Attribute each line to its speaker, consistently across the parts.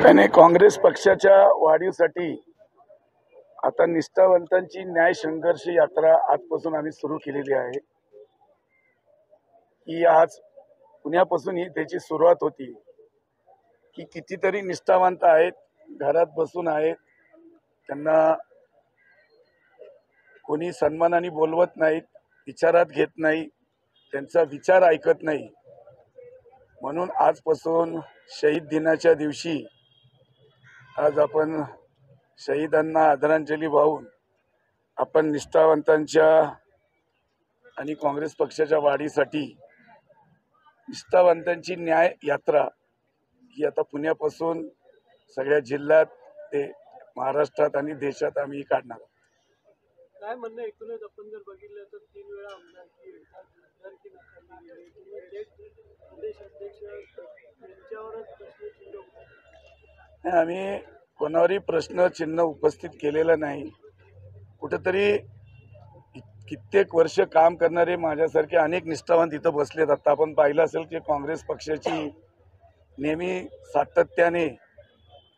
Speaker 1: त्याने काँग्रेस पक्षाच्या वाढीसाठी आता निष्ठावंतांची न्याय संघर्ष यात्रा आजपासून आम्ही सुरू केलेली आहे। ही आज पुण्यापासून ही त्याची सुरुवात होती की कितीतरी निष्ठावंत आहेत, घरात बसून आहेत, त्यांना कोणी सन्मानाने बोलवत नाहीत, विचारात घेत नाही, त्यांचा विचार ऐकत नाही। म्हणून आजपासून शहीद दिनाच्या दिवशी आज आपण शहीदांना आदरांजली वाहून आपण निष्ठावंतांच्या आणि काँग्रेस पक्षाच्या वाढीसाठी निष्ठावंतांची न्याय यात्रा ही आता पुण्यापासून सगळ्या जिल्ह्यात ते महाराष्ट्रात आणि देशात आम्ही काढणार।
Speaker 2: काय म्हणणं एकूणच आपण जर बघितलं तर 3 वेळा आमदारकी प्रदेश अध्यक्ष यांच्यावरच प्रश्नचिन्ह
Speaker 1: आम्ही कोणावरही प्रश्न चिन्ह उपस्थित केलेलं नाही। कुठेतरी कित्येक वर्ष काम करणारे माझ्यासारखे अनेक निष्ठावंत इथं बसलेत। आता आपण पाहिलं असेल की काँग्रेस पक्षाची नेहमी सातत्याने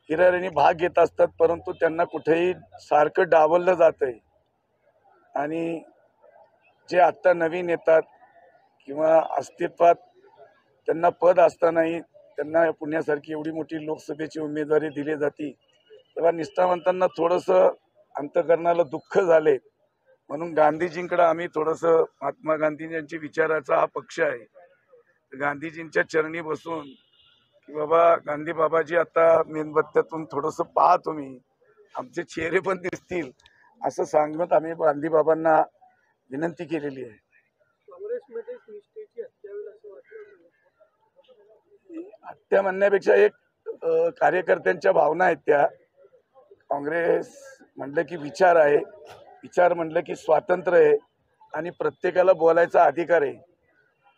Speaker 1: हिरारीने भाग घेत असतात, परंतु त्यांना कुठेही सारखं डावललं जातंय। आणि जे आत्ता नवीन येतात किंवा अस्तित्वात त्यांना पद असतानाही त्यांना पुण्यासारखी एवढी मोठी लोकसभेची उमेदवारी दिली जाते, तेव्हा निष्ठावंतांना थोडंसं अंतःकरणाला दुःख झाले। म्हणून गांधीजींकडे आम्ही थोडंसं, महात्मा गांधी यांच्या विचाराचा हा पक्ष आहे, गांधीजींच्या चरणी बसून की बाबा गांधी बाबाजी आता मेणबत्त्यातून थोडंसं पहा, तुम्ही आमचे चेहरे पण दिसतील असं सांगत आम्ही गांधी बाबांना विनंती केलेली आहे।
Speaker 2: काँग्रेसमध्ये निष्ठेची हत्या होईल असं वाटलं?
Speaker 1: हत्या म्हणण्यापेक्षा एक कार्यकर्त्यांच्या भावना आहेत त्या। काँग्रेस म्हटलं की विचार आहे, विचार म्हटलं की स्वातंत्र्य आहे आणि प्रत्येकाला बोलायचा अधिकार आहे।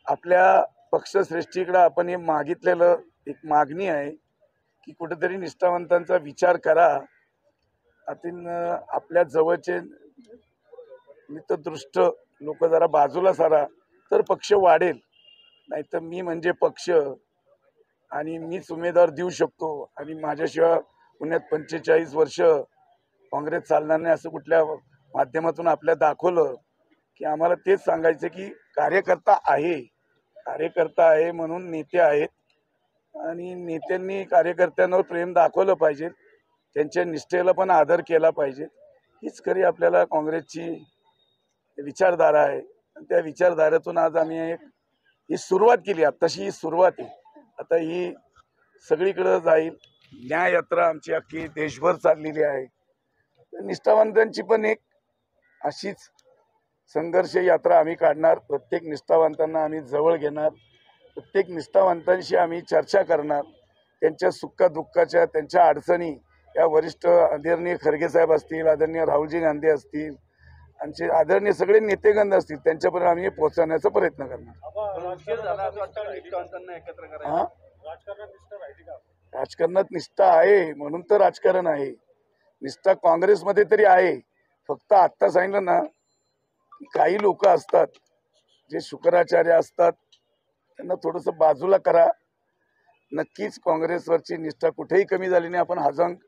Speaker 1: आपल्या पक्षश्रेष्ठीकडे आपण हे मागितलेलं एक मागणी आहे की कुठेतरी निष्ठावंतांचा विचार करा। आपल्या जवळचे मित्रदृष्ट लोक जरा बाजूला सारा तर पक्ष वाढेल, नाहीतर मी म्हणजे पक्ष आणि मीच उमेदवार देऊ शकतो आणि माझ्याशिवाय पुण्यात 45 वर्ष काँग्रेस चालणार नाही असं कुठल्या माध्यमातून आपल्या दाखवलं की आम्हाला तेच सांगायचं की कार्यकर्ता आहे म्हणून नेते आहेत आणि नेत्यांनी कार्यकर्त्यांवर प्रेम दाखवलं पाहिजे, त्यांच्या निष्ठेला पण आदर केला पाहिजे। हीच खरी आपल्याला काँग्रेसची विचारधारा आहे। त्या विचारधारेतून आज आम्ही ही सुरुवात केली। आताशी ही सुरुवात आहे, आता ही सगळीकडे जाईल। न्याय यात्रा आमची अख्खी देशभर चाललेली आहे। निष्ठावंतांची पण एक अशीच संघर्ष यात्रा आम्ही काढणार। प्रत्येक निष्ठावंतांना आम्ही जवळ घेणार, प्रत्येक निष्ठावंतांशी आम्ही चर्चा करणार, त्यांच्या सुखदुःखाच्या, त्यांच्या अडचणी या वरिष्ठ आदरणीय खरगे साहेब असतील, आदरणीय राहुलजी गांधी असतील, आमचे आदरणीय सगळे नेतेगण असतील, त्यांच्यापर्यंत आम्ही पोहोचवण्याचा प्रयत्न करणार। राजकारणात निष्ठा आहे म्हणून तर राजकारण आहे। निष्ठा काँग्रेसमध्ये तरी आहे, फक्त आत्ता सांगितलं ना, काही लोक असतात जे शुक्राचार्य असतात, त्यांना थोडंसं बाजूला करा। नक्कीच काँग्रेसवरची निष्ठा कुठेही कमी झाली नाही। आपण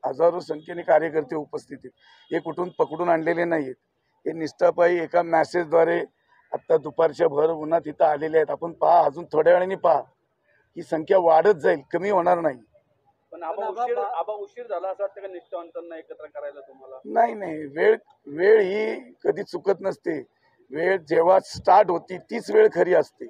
Speaker 1: हजारो संख्येने कार्यकर्ते उपस्थित आहेत, हे कुठून पकडून आणलेले नाहीत। हे निष्ठापायी एका मेसेजद्वारे आता दुपारच्या भर उन्हात इथं आलेले आहेत। आपण पहा, अजून थोड्या वेळाने पहा, ही संख्या वाढत जाईल, कमी होणार नाही।
Speaker 3: पण उशीर झाला असं वाटतं का निष्ठावंतांना एकत्र करायला तुम्हाला?
Speaker 1: नाही, वेळ ही कधी चुकत नसते। वेळ जेव्हा स्टार्ट होती तीच वेळ खरी असते।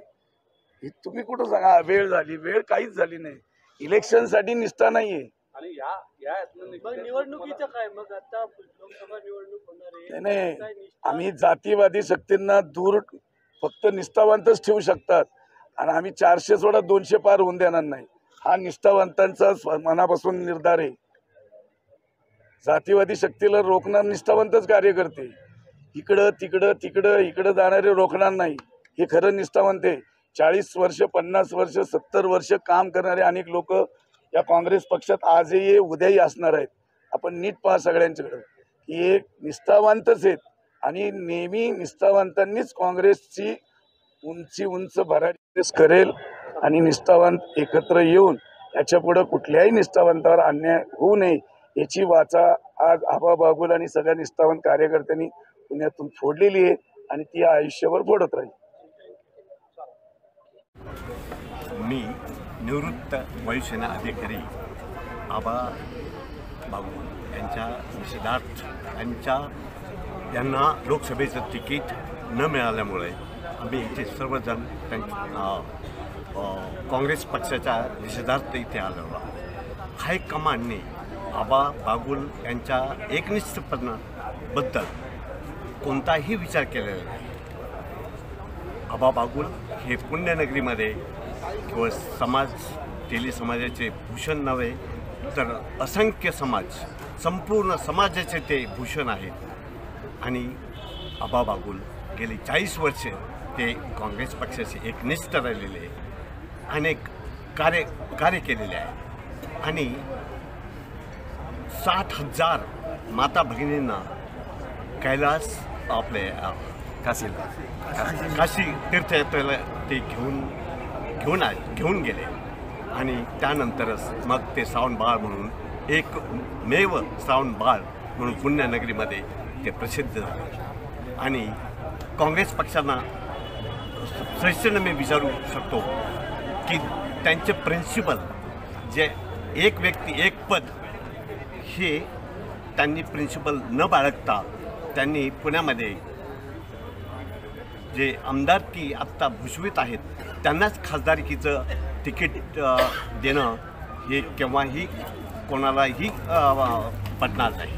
Speaker 1: तुम्ही कुठं सांगा वेळ झाली, वेळ काहीच झाली नाही। इलेक्शन साठी निष्ठा नाहीये।
Speaker 3: आणि या
Speaker 2: निवडणुकीचं काय मग? आता लोकसभा निवडणूक होणार आहे,
Speaker 1: नाही, आम्ही जातीवादी शक्तींना दूर फक्त निष्ठावंतच ठेवू शकतात आणि आम्ही 400 सोडा 200 पार होऊन देणार नाही। हा निष्ठावंतांचा मनापासून निर्धार आहे। जातीवादी शक्तीला रोखणार निष्ठावंतच कार्यकर्ते, इकडं तिकडं जाणारे रोखणार नाही। हे खरं निष्ठावंत आहे। 40 वर्ष, 50 वर्ष, 70 वर्ष काम करणारे अनेक लोक या काँग्रेस पक्षात आजही उद्याही असणार आहेत। आपण नीट पहा सगळ्यांच्याकडे की हे निष्ठावंतच आहेत आणि नेहमी निष्ठावंतांनीच काँग्रेसची उंच भरारी करेल आणि निष्ठावंत एकत्र येऊन याच्या पुढे कुठल्याही निष्ठावंतावर अन्याय होऊ नये याची वाचा आज आबा बागुल आणि सगळ्या निष्ठावंत कार्यकर्त्यांनी पुण्यातून फोडलेली आहे आणि ती आयुष्यभर फोडत राहील.
Speaker 4: मी निवृत्त वायुसेना अधिकारी आबा बागुल यांच्या निषेधार्थ यांना लोकसभेचं तिकीट न मिळाल्यामुळे आम्ही इथे सर्वजण काँग्रेस पक्षाच्या निषेधार्थ इथे आलेलो आहोत. हायकमांडने आबा बागुल यांच्या एकनिष्ठपणाबद्दल कोणताही विचार केलेला नाही. आबा बागुल हे पुण्यनगरीमध्ये केवळ तेली समाजाचे भूषण नव्हे तर असंख्य समाज, संपूर्ण समाजाचे ते भूषण आहेत. आणि आबा बागुल गेली 40 वर्षे ते काँग्रेस पक्षाचे एकनिष्ठ राहिलेले, अनेक कार्य केलेले आहे आणि 60,000 माता भगिनींना कैलास आपले काशी तीर्थयात्रेला ते घेऊन गेले आणि त्यानंतरच मग ते श्रावण बाळ म्हणून एकमेव श्रावण बाळ म्हणून पुण्यनगरीमध्ये ते प्रसिद्ध झाले. आणि काँग्रेस पक्षांना श्रेष्ठने मी विचारू शकतो की त्यांचे प्रिन्सिपल जे एक व्यक्ती एक पद हे त्यांनी प्रिन्सिपल न बाळगता त्यांनी पुण्यामध्ये जे आमदारकी आत्ता भूषवित आहेत त्यांनाच खासदारकीचं तिकीट देणं हे केव्हाही कोणालाही पटणार नाही.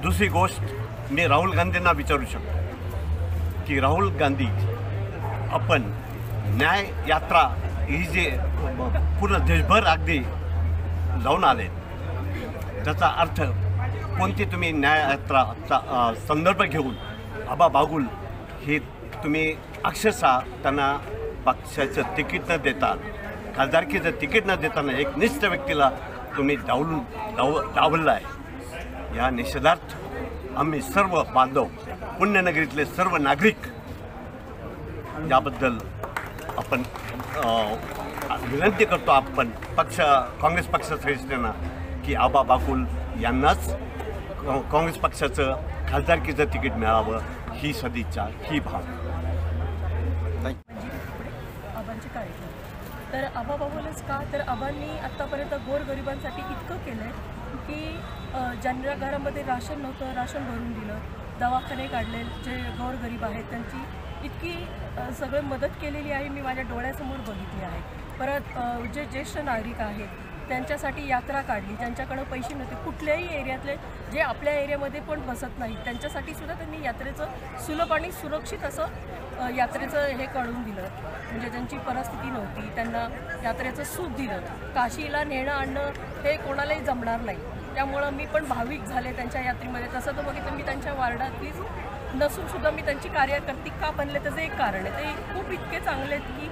Speaker 4: दुसरी गोष्ट मी राहुल गांधींना विचारू शकतो की राहुल गांधी आपण न्याय यात्रा ही जे पूर्ण देशभर अगदी जाऊन आले त्याचा अर्थ कोणती तुम्ही न्याय यात्राचा संदर्भ घेऊन आबा बागुल हे तुम्ही अक्षरशः त्यांना पक्षाचं तिकीट न देता खासदारकीचं तिकीट न देताना एक निष्ठ व्यक्तीला तुम्ही डावलला आहे. या निषेधार्थ आम्ही सर्व बांधव पुण्यनगरीतले सर्व नागरिक याबद्दल आपण विनंती करतो आपण काँग्रेस पक्षश्रेष्ठींना की आबा बागुल यांनाच काँग्रेस पक्षाचं खासदारकीचं तिकीट मिळावं ही सदिच्छा ही भावना.
Speaker 5: आबांचे कार्यक्रम तर आबा बागुलच का तर आबांनी आत्तापर्यंत गोरगरिबांसाठी इतकं केलं आहे की ज्यांच्या घरामध्ये राशन नव्हतं राशन भरून दिलं, दवाखाने काढले, जे गोरगरीब आहेत त्यांची इतकी सगळं मदत केलेली आहे, मी माझ्या डोळ्यासमोर बघितली आहे. परत जे ज्येष्ठ नागरिक आहेत त्यांच्यासाठी यात्रा काढली, ज्यांच्याकडं पैसे नव्हते कुठल्याही एरियातले जे आपल्या एरियामध्ये पण बसत नाहीत त्यांच्यासाठी सुद्धा त्यांनी यात्रेचं सुलभ आणि सुरक्षित असं यात्रेचं हे कळून दिलं. म्हणजे ज्यांची परिस्थिती नव्हती त्यांना यात्रेचं सूट दिलं. काशीला नेणं आणणं हे कोणालाही जमणार नाही, त्यामुळं मी पण भाविक झाले त्यांच्या यात्रेमध्ये. तसं तर बघितलं मी त्यांच्या वार्डातलीच नसूनसुद्धा मी त्यांची कार्यकर्ती का बनले त्याचं एक कारण आहे. ते खूप इतके चांगले आहेत की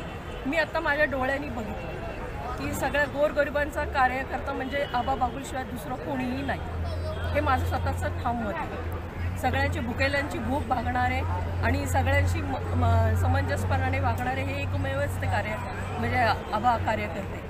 Speaker 5: मी आत्ता माझ्या डोळ्यांनी बघितलं की सगळ्या गोरगरिबांचा कार्यकर्ता म्हणजे आबा बागुलशिवाय दुसरं कोणीही नाही. हे माझं स्वतःचं ठाम मत आहे. सगळ्यांची भुकेल्यांची भूक भागणारे आणि सगळ्यांशी समंजसपणाने वागणारे हे एकमेवच ते म्हणजे आबा कार्यकर्ते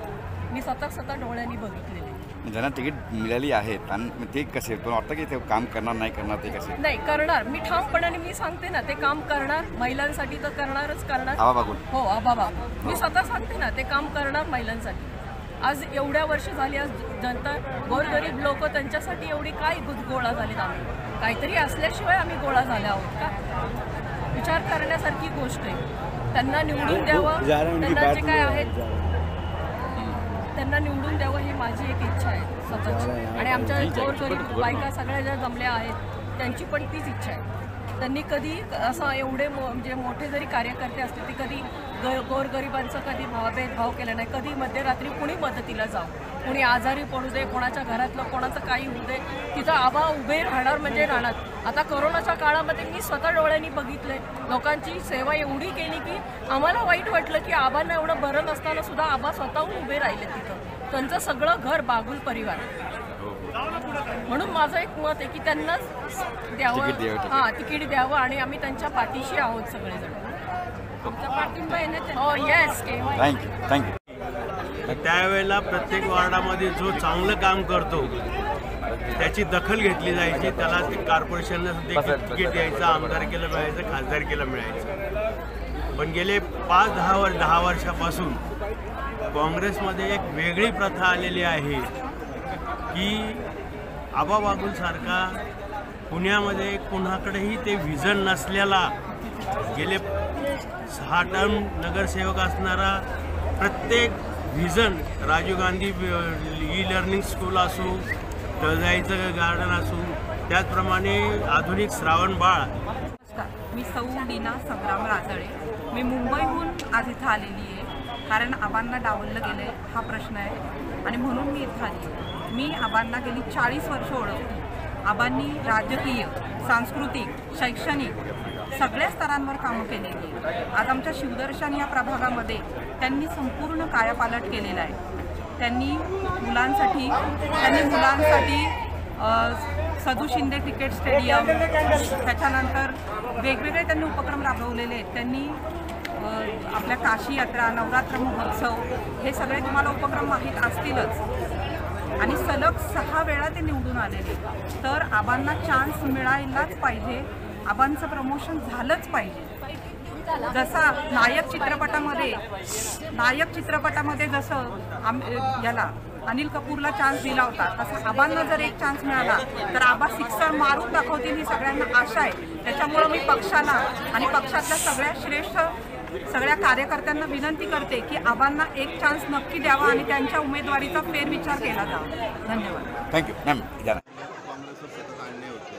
Speaker 5: मी स्वतः डोळ्यांनी बघितलेले.
Speaker 6: ज्यांना तिकीट मिळाली आहेत आणि ते कसे पण वाटतं की ते काम करणार नाही करणार ते कसे
Speaker 5: नाही करणार. मी ठामपणाने मी सांगते ना ते काम करणार. महिलांसाठी तर करणारच करणार.
Speaker 6: आबा बागुल
Speaker 5: हो आबा बागुल मी स्वतः सांगते ना ते काम करणार महिलांसाठी. आज एवढ्या वर्ष झाली आज जनता गोरगरीब लोक त्यांच्यासाठी एवढी काय गोळा झालीत. आम्ही काहीतरी असल्याशिवाय आम्ही गोळा झाले आहोत का? विचार करण्यासारखी गोष्ट आहे. त्यांना निवडून द्यावं, त्यांना जे काय आहेत त्यांना निवडून द्यावं ही माझी एक इच्छा आहे स्वतःची. आणि आमच्या गोरगरीब बायका सगळ्या ज्या जमल्या आहेत त्यांची पण तीच इच्छा आहे. त्यांनी कधी असं एवढे म्हणजे मोठे जरी कार्यकर्ते असले ते कधी गोरगरिबांचं कधी भेदभाव केला नाही. कधी मध्यरात्री कुणी मदतीला जाऊ, कुणी आजारी पडू दे, कोणाच्या घरातलं कोणाचं काही होऊ दे, तिथं आबा उभे राहणार म्हणजे राहणार. आता कोरोनाच्या काळामध्ये मी स्वतः डोळ्यांनी बघितलंय लोकांची सेवा एवढी केली की आम्हाला वाईट वाटलं की आबांना एवढं बरं नसताना सुद्धा आबा स्वतःहून उभे राहिले तिथं. त्यांचं सगळं घर बागुल परिवार. म्हणून माझं एक मत आहे की त्यांनाच द्यावं, हां तिकीट द्यावं आणि आम्ही त्यांच्या पाठीशी आहोत सगळेजण. आमच्या पाठिंबा येण्याचे. हो येस.
Speaker 6: थँक्यू.
Speaker 7: त्यावेळेला प्रत्येक वार्डामध्ये जो चांगलं काम करतो त्याची दखल घेतली जायची, त्याला ते कॉर्पोरेशनला तिकीट द्यायचं, आमदारकीला मिळायचं, खासदारकीला मिळायचं. पण गेले 5-10 वर्षापासून काँग्रेसमध्ये एक वेगळी प्रथा आलेली आहे की आबा बागुलसारखा पुण्यामध्ये कुणाकडेही ते व्हिजन नसलेला, गेले 6 टर्म नगरसेवक असणारा, प्रत्येक vision Rajiv Gandhi e learning school असो, तळजाईचं गार्डन असो, त्याचप्रमाणे आधुनिक श्रावणबाळ.
Speaker 8: मी सौ लीना संग्राम राजळे. मी मुंबईहून आज इथं आलेली आहे कारण आबांना डावललं गेलं आहे हा प्रश्न आहे आणि म्हणून मी इथं आली आहे. मी आबांना गेली 40 वर्ष ओळखते. आबांनी राजकीय, सांस्कृतिक, शैक्षणिक सगळ्या स्तरांवर कामं केलेली आहेत. आज आमच्या शिवदर्शन या प्रभागामध्ये त्यांनी संपूर्ण कायापालट केलेला आहे. त्यांनी मुलांसाठी सदू शिंदे क्रिकेट स्टेडियम, त्याच्यानंतर वेगवेगळे त्यांनी उपक्रम राबवलेले आहेत. त्यांनी आपल्या काशी यात्रा, नवरात्र महोत्सव, हे सगळे तुम्हाला उपक्रम माहीत असतीलच आणि सलग 6 वेळा ते निवडून आलेले. तर आबांना चान्स मिळायलाच पाहिजे, आबांचं प्रमोशन झालंच पाहिजे. जसा नायक चित्रपटामध्ये जसं याला अनिल कपूरला चान्स दिला होता, तसा आबांना जर एक चान्स मिळाला तर आबा सिक्सर मारून दाखवतील ही सगळ्यांना आशा आहे. त्याच्यामुळं मी पक्षाला आणि पक्षातल्या सगळ्या कार्यकर्त्यांना विनंती करते की आबांना एक चान्स नक्की द्यावा आणि त्यांच्या उमेदवारीचा फेरविचार केला जावा. धन्यवाद.
Speaker 6: Thank you ma'am.
Speaker 9: काँग्रेसवर सतत अन्याय होते.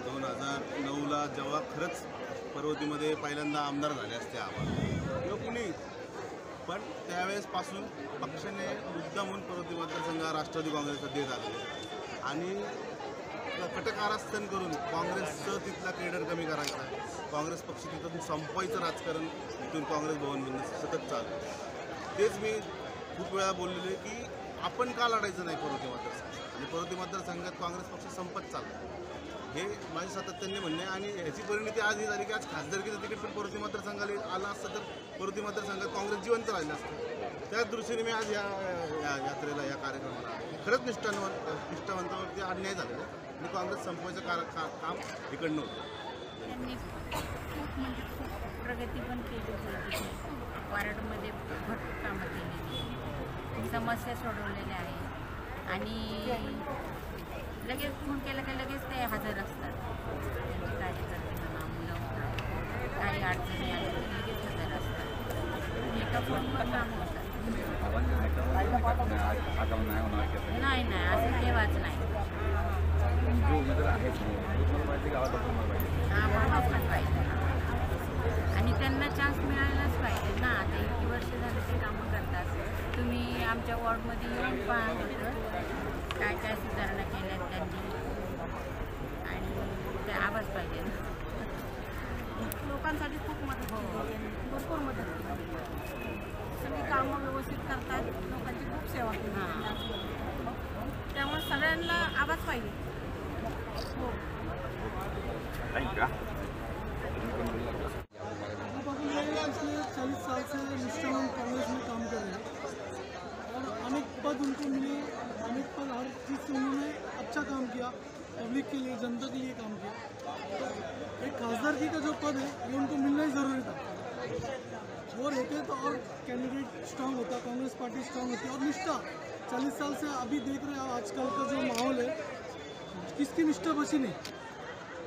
Speaker 9: 2009ला जेव्हा खरंच पर्वतीमध्ये पहिल्यांदा आमदार झाले असते आबा किंवा कुणी, पण त्यावेळेसपासून पक्षाने मुद्दा म्हणून पर्वती मतदारसंघ राष्ट्रवादी काँग्रेसला देत आले आणि कटकारस्थान करून काँग्रेसचं तिथला केडर कमी करायचा, काँग्रेस पक्ष तिथून संपवायचं राजकारण इथून काँग्रेस भवन सतत चालू. तेच मी खूप वेळा बोललेले की आपण का लढायचं नाही पर्वती मतदारसंघ, आणि पर्वती मतदारसंघात काँग्रेस पक्ष संपत चालला, हे माझे सातत्याने म्हणणे. आणि ह्याची परिणिती आज ही झाली की आज खासदारकीचं तिकीट पण पर्वती मतदारसंघाला आलं असतं तर पर्वती मतदारसंघात काँग्रेस जिवंत राहिलं असतं. त्याच दृष्टीने मी आज या यात्रेला, या कार्यक्रमाला खरंच निष्ठावंतावरती अन्याय झालेला आणि काँग्रेस संपवायचं काम इकडनं होतं.
Speaker 10: त्यांनी खूप प्रगती पण केली, वार्डमध्ये भरपूर कामं केलेली, समस्या सोडवलेल्या आहेत आणि लगेच फोन केला की लगेच ते हजर असतात. त्यांची कार्यकर्त्यांना मुलं काही अडचणी आल्या तर लगेच हजर असतात आणि एका फोनवर काम होतात. नाही असं केव्हाच नाही. आम्हालाच पाहिजे आणि त्यांना चान्स मिळायलाच पाहिजे ना. आता इतकी वर्ष झालं ते कामं करतात. तुम्ही आमच्या वॉर्डमध्ये येऊन पहा होतं काय सुधारणा केल्यात त्यांनी आणि ते आवाज पाहिजे. लोकांसाठी खूप मदत केली, भरपूर मदत केली. सगळी कामं व्यवस्थित करतात, लोकांची खूप सेवा केली. त्यामुळे सगळ्यांना आवाज पाहिजे. हो.
Speaker 6: थँक्यू.
Speaker 2: 40 साल से निष्ठावान कांग्रेस में काम कर रहे हैं और अनेक पद उनको मिले, अनेक पद हर चीज़ से उन्होंने अच्छा काम किया, पब्लिक के लिए, जनता के लिए काम किया. तो एक खासदारकी का जो पद है ये उनको मिलना ही ज़रूरी था. और रहते तो और कैंडिडेट स्ट्रांग होता, कांग्रेस पार्टी स्ट्रांग होती. और निष्ठा 40 साल से अभी देख रहे हैं आजकल का जो माहौल है, किसकी निष्ठा बची नहीं,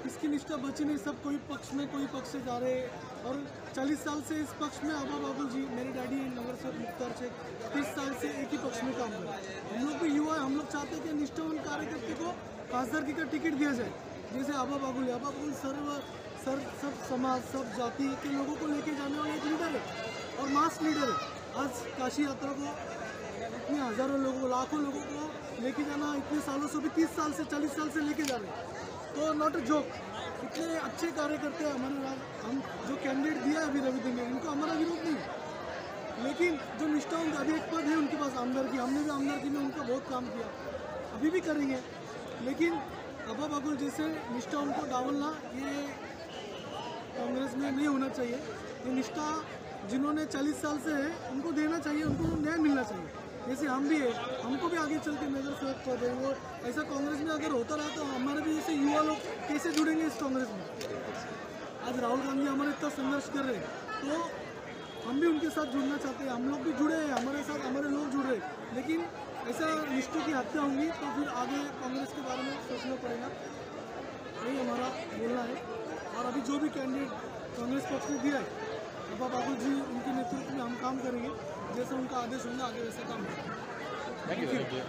Speaker 2: किसकी निष्ठा बची नहीं. सब कोई पक्ष में कोई पक्ष से जा रहे हैं. और 40 साल से इस पक्ष में आबा बाबुल जी, मेरे डैडी नगर से मुख्तार शेख 30 साल से एक ही पक्ष में काम कर रहे हैं. हम लोग भी युवा है, हम लोग चाहते हैं कि निष्ठावान कार्यकर्ता को खासदारकी का टिकट दिया जाए. जैसे आबा बाबुल सब समाज, सब जाति के लोगों को लेके जाने वाला एक लीडर है और मास लीडर है. आज काशी यात्रा को इतने हज़ारों लोगों, लाखों लोगों को लेके जाना इतने सालों से भी 30 साल से 40 साल से लेके जा रहे हैं. तो नॉट अ जोक. इतने अच्छे कार्यकर्ता हैं हमारे. हम जो कैंडिडेट दिया है अभी रवि देंगे, इनको हमारा विरोध नहीं है, लेकिन जो निष्ठा उनका अभी एक पद है उनके पास आमदारकी, हमने भी आमदारकी में उनका बहुत काम किया, अभी भी करेंगे. लेकिन आबा बाबुल जैसे निष्ठा उनको डावलना ये कांग्रेस में नहीं होना चाहिए. ये निष्ठा जिन्होंने 40 साल से है उनको देना चाहिए, उनको न्याय मिलना चाहिए। जैसे हम भी है, हमको भी आगे चल के नजर सेवक कर देंगे। और ऐसा कांग्रेस में अगर होता रहा तो हमारे भी जैसे युवा लोग कैसे जुड़ेंगे इस कांग्रेस में। आज राहुल गांधी हमारे इतना संघर्ष कर रहे हैं तो हम भी उनके साथ जुड़ना चाहते हैं। हम लोग भी जुड़े हैं, हमारे साथ हमारे लोग जुड़ रहे हैं, लेकिन ऐसा निष्ठा की हत्या होंगी तो फिर आगे कांग्रेस के बारे में सोचना पड़ेगा। यही हमारा बोलना है। और अभी जो भी कैंडिडेट कांग्रेस पक्ष ने दिया है, अब्बा बाबुल जी उनके नेतृत्व में हम काम करेंगे, जैसे उनका आदेश होगा आगे वैसे काम करेंगे।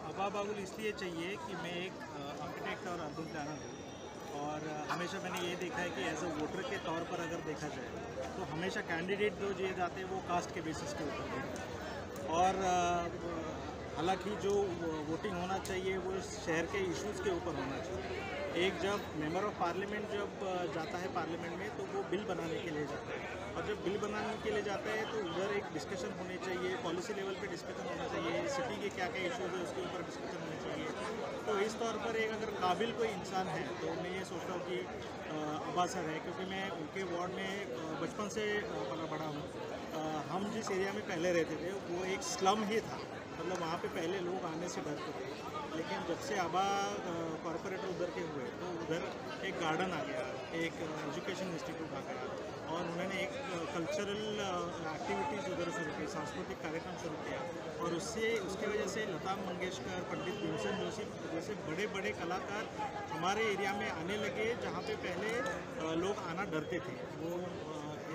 Speaker 11: अब्बा बाबुल इसलिए चाहिए कि मैं एक आर्किटेक्ट और अर्बन प्लानर हूँ और हमेशा मैंने ये देखा है कि एज अ वोटर के तौर पर अगर देखा जाए तो हमेशा कैंडिडेट जो दिए जाते हैं वो कास्ट के बेसिस के ऊपर है। और हालांकि जो वोटिंग होना चाहिए वो शहर के इश्यूज़ के ऊपर होना चाहिए। एक जब मेंबर ऑफ पार्लियामेंट जब जाता है पार्लियामेंट में तो वो बिल बनाने के लिए जाता है, और जब बिल बनाने के लिए जाता है तो उधर एक डिस्कशन होनी चाहिए, पॉलिसी लेवल पे डिस्कशन होना चाहिए, सिटी के क्या क्या इश्यूज़ है उसके ऊपर डिस्कशन होनी चाहिए। तो इस तौर पर एक अगर काबिल कोई इंसान है तो मैं ये सोचता हूँ कि अब्बा सर है, क्योंकि मैं उनके वार्ड में बचपन से पला बड़ा हूँ। हम जिस एरिया में पहले रहते थे वो एक स्लम ही था, मतलब वहाँ पे पहले लोग आने से डरते थे, लेकिन जब से आबा कॉरपोरेटर उधर के हुए तो उधर एक गार्डन आ गया, एक एजुकेशन इंस्टीट्यूट आ गया, और उन्होंने एक कल्चरल एक्टिविटीज़ उधर शुरू की, सांस्कृतिक कार्यक्रम शुरू किया, और उसकी वजह से लता मंगेशकर, पंडित भीमसेन जोशी जैसे बड़े बड़े कलाकार हमारे एरिया में आने लगे, जहाँ पे पहले लोग आना डरते थे। वो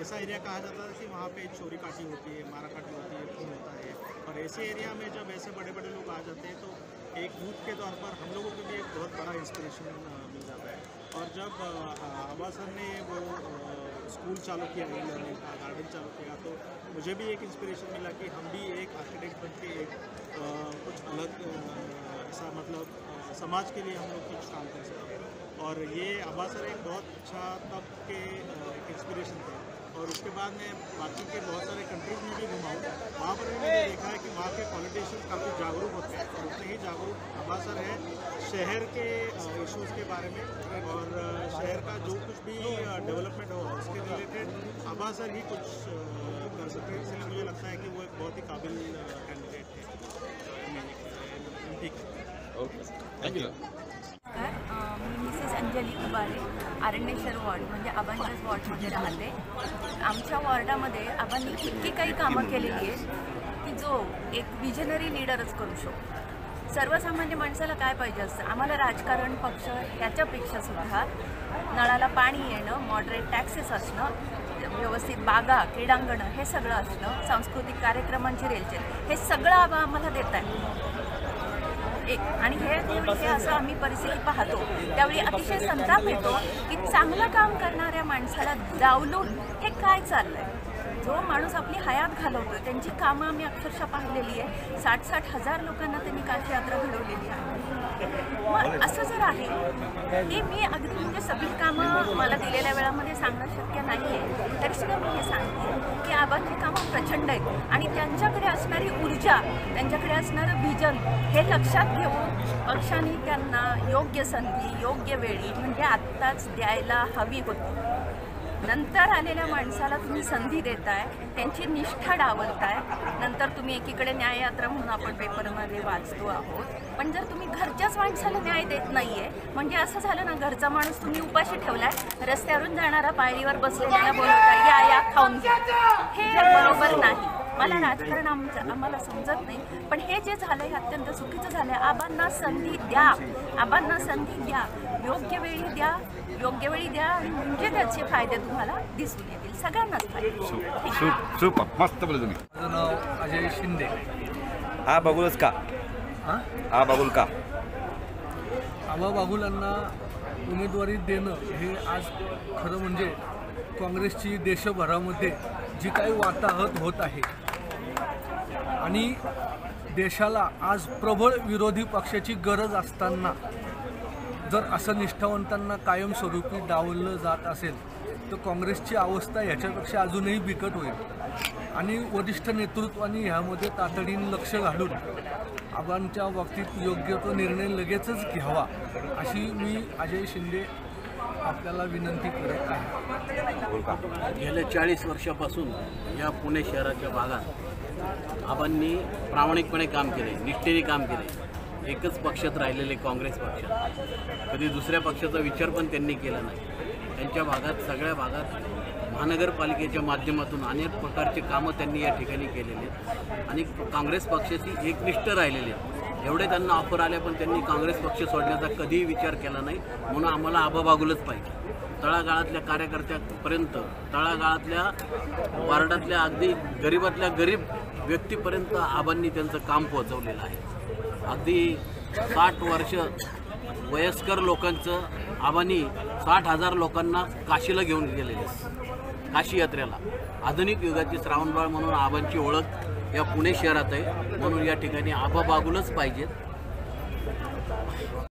Speaker 11: ऐसा एरिया कहा जाता था कि वहाँ पे चोरी काटी होती है, मारा काटी होती है, खून होता है, और ऐसे एरिया में जब ऐसे बड़े बड़े लोग आ जाते हैं तो एक यूथ के तौर पर हम लोगों को भी एक बहुत बड़ा इंस्पिरेशन मिल जाता है। और जब आबा सर ने वो स्कूल चालू किया, गार्डन चालू किया, तो मुझे भी एक इंस्पिरेशन मिला कि हम भी एक आर्किटेक्ट बन के एक कुछ अलग ऐसा मतलब समाज के लिए हम लोग कुछ काम कर सकें। और ये आबा सर एक बहुत अच्छा तब के एक इंस्पिरेशन था। और उसके बाद मैं बाकी के बहुत सारे कंट्रीज़ में भी घुमा हूँ, वहाँ पर भी मैंने देखा है कि वहाँ के पॉलिटिशियन काफ़ी जागरूक होते हैं, और उतने ही जागरूक आबा सर है शहर के इश्यूज़ के बारे में, और शहर का जो कुछ भी डेवलपमेंट हो उसके रिलेटेड आबा सर ही कुछ कर सकते हैं। इसलिए मुझे लगता है कि वो एक बहुत ही काबिल कैंडिडेट है।
Speaker 9: Thank you.
Speaker 5: Me Mrs Anjali उबारे, अरण्येश्वर वॉर्ड म्हणजे आबांच्याच वॉर्डमध्ये राहते। आमच्या वॉर्डामध्ये आबांनी इतकी काही कामं केलेली आहेत की जो एक विजनरी लीडरच करू शकतो। सर्वसामान्य माणसाला काय पाहिजे असतं, आम्हाला राजकारण पक्ष ह्याच्यापेक्षा सुद्धा नळाला पाणी येणं, मॉडरेट टॅक्सेस असणं, व्यवस्थित बागा, क्रीडांगणं हे सगळं असणं, सांस्कृतिक कार्यक्रमांची रेलचेल, हे सगळं आबा आम्हाला देत आहे। आणि हे असं आम्ही परिस्थिती पाहतो त्यावेळी अतिशय संताप येतो की चांगलं काम करणाऱ्या माणसाला डावलून हे काय चाललंय। जो माणूस आपली हयात घालवतो त्यांची कामं आम्ही अक्षरशः पाहिलेली आहे। 60-60 हजार लोकांना त्यांनी काशी यात्रा घडवलेली आहे। मग असं जर आहे की मी अगदी म्हणजे सगळी कामं मला दिलेल्या वेळामध्ये सांगणं शक्य नाही आहे, तरीसुद्धा मी हे सांगते की आबांची कामं प्रचंड आहेत, आणि त्यांच्याकडे असणारी ऊर्जा, त्यांच्याकडे असणारं व्हिजन हे लक्षात घेऊन पक्षाने त्यांना योग्य संधी योग्य वेळी म्हणजे आत्ताच द्यायला हवी होती। नंतर आलेल्या माणसाला तुम्ही संधी देताय, त्यांची निष्ठा डावलताय, नंतर तुम्ही एकीकडे न्याययात्रा म्हणून आपण पेपरमध्ये वाचतो आहोत, पण जर तुम्ही घरच्याच माणसाला न्याय देत नाहीये म्हणजे असं झालं ना, घरचा माणूस तुम्ही उपाशी ठेवलाय, रस्त्यावरून जाणारा पायरीवर बसलेला बोलताय या खाऊन घ्या, हे बरोबर नाही। मला राजकारण आम्हाला समजत नाही, पण हे जे झालं हे अत्यंत चुकीचं झालं। आबांना संधी द्या, आबांना संधी द्या, योग्य वेळी द्या, योग्य वेळी द्या, म्हणजे त्याचे फायदे तुम्हाला दिसून येतील, सगळ्यांनाच फायदे।
Speaker 6: सुपर मस्त बोलले तुम्ही।
Speaker 12: माझं नाव अजय शिंदे।
Speaker 6: हा बाबुलच का? हा बाबुल का?
Speaker 12: आबा बाबुलांना उमेदवारी देणं हे आज खरं म्हणजे काँग्रेसची देशभरामध्ये जी काही वाताहत होत आहे आणि देशाला आज प्रबळ विरोधी पक्षाची गरज असताना जर असं निष्ठावंतांना कायमस्वरूपी डावललं जात असेल तर काँग्रेसची अवस्था ह्याच्यापेक्षा अजूनही बिकट होईल। आणि वरिष्ठ नेतृत्वाने ह्यामध्ये तातडीने लक्ष घालून आबांच्या बाबतीत योग्य तो निर्णय लगेचच घ्यावा अशी मी अजय शिंदे आपल्याला विनंती करत आहे.
Speaker 13: गेल्या 40 वर्षापासून या पुणे शहराच्या भागात आबांनी प्रामाणिकपणे काम केले, निष्ठेने काम केले. एकच पक्षात राहिलेले काँग्रेस पक्षात, कधी दुसऱ्या पक्षाचा विचार पण त्यांनी केला नाही. त्यांच्या भागात, सगळ्या भागात महानगरपालिकेच्या माध्यमातून अनेक प्रकारचे कामं त्यांनी या ठिकाणी केलेले आहेत आणि काँग्रेस पक्षाशी एकनिष्ठ राहिलेले आहेत. एवढे त्यांना ऑफर आले पण त्यांनी काँग्रेस पक्ष सोडण्याचा कधीही विचार केला नाही. म्हणून आम्हाला आबा बागुलच पाहिजे. तळागाळातल्या कार्यकर्त्यापर्यंत, तळागाळातल्या वार्डातल्या अगदी गरीबातल्या गरीब व्यक्तीपर्यंत आबांनी त्यांचं काम पोहोचवलेलं आहे. अगदी 60 वर्ष वयस्कर लोकांचं आबांनी 60,000 लोकांना काशीला घेऊन गेलेले, काशी यात्रेला. आधुनिक युगाची श्रावणबाळ म्हणून आबांची ओळख या पुणे शहरात आहे. म्हणून या ठिकाणी आबा बागुलच पाहिजेत.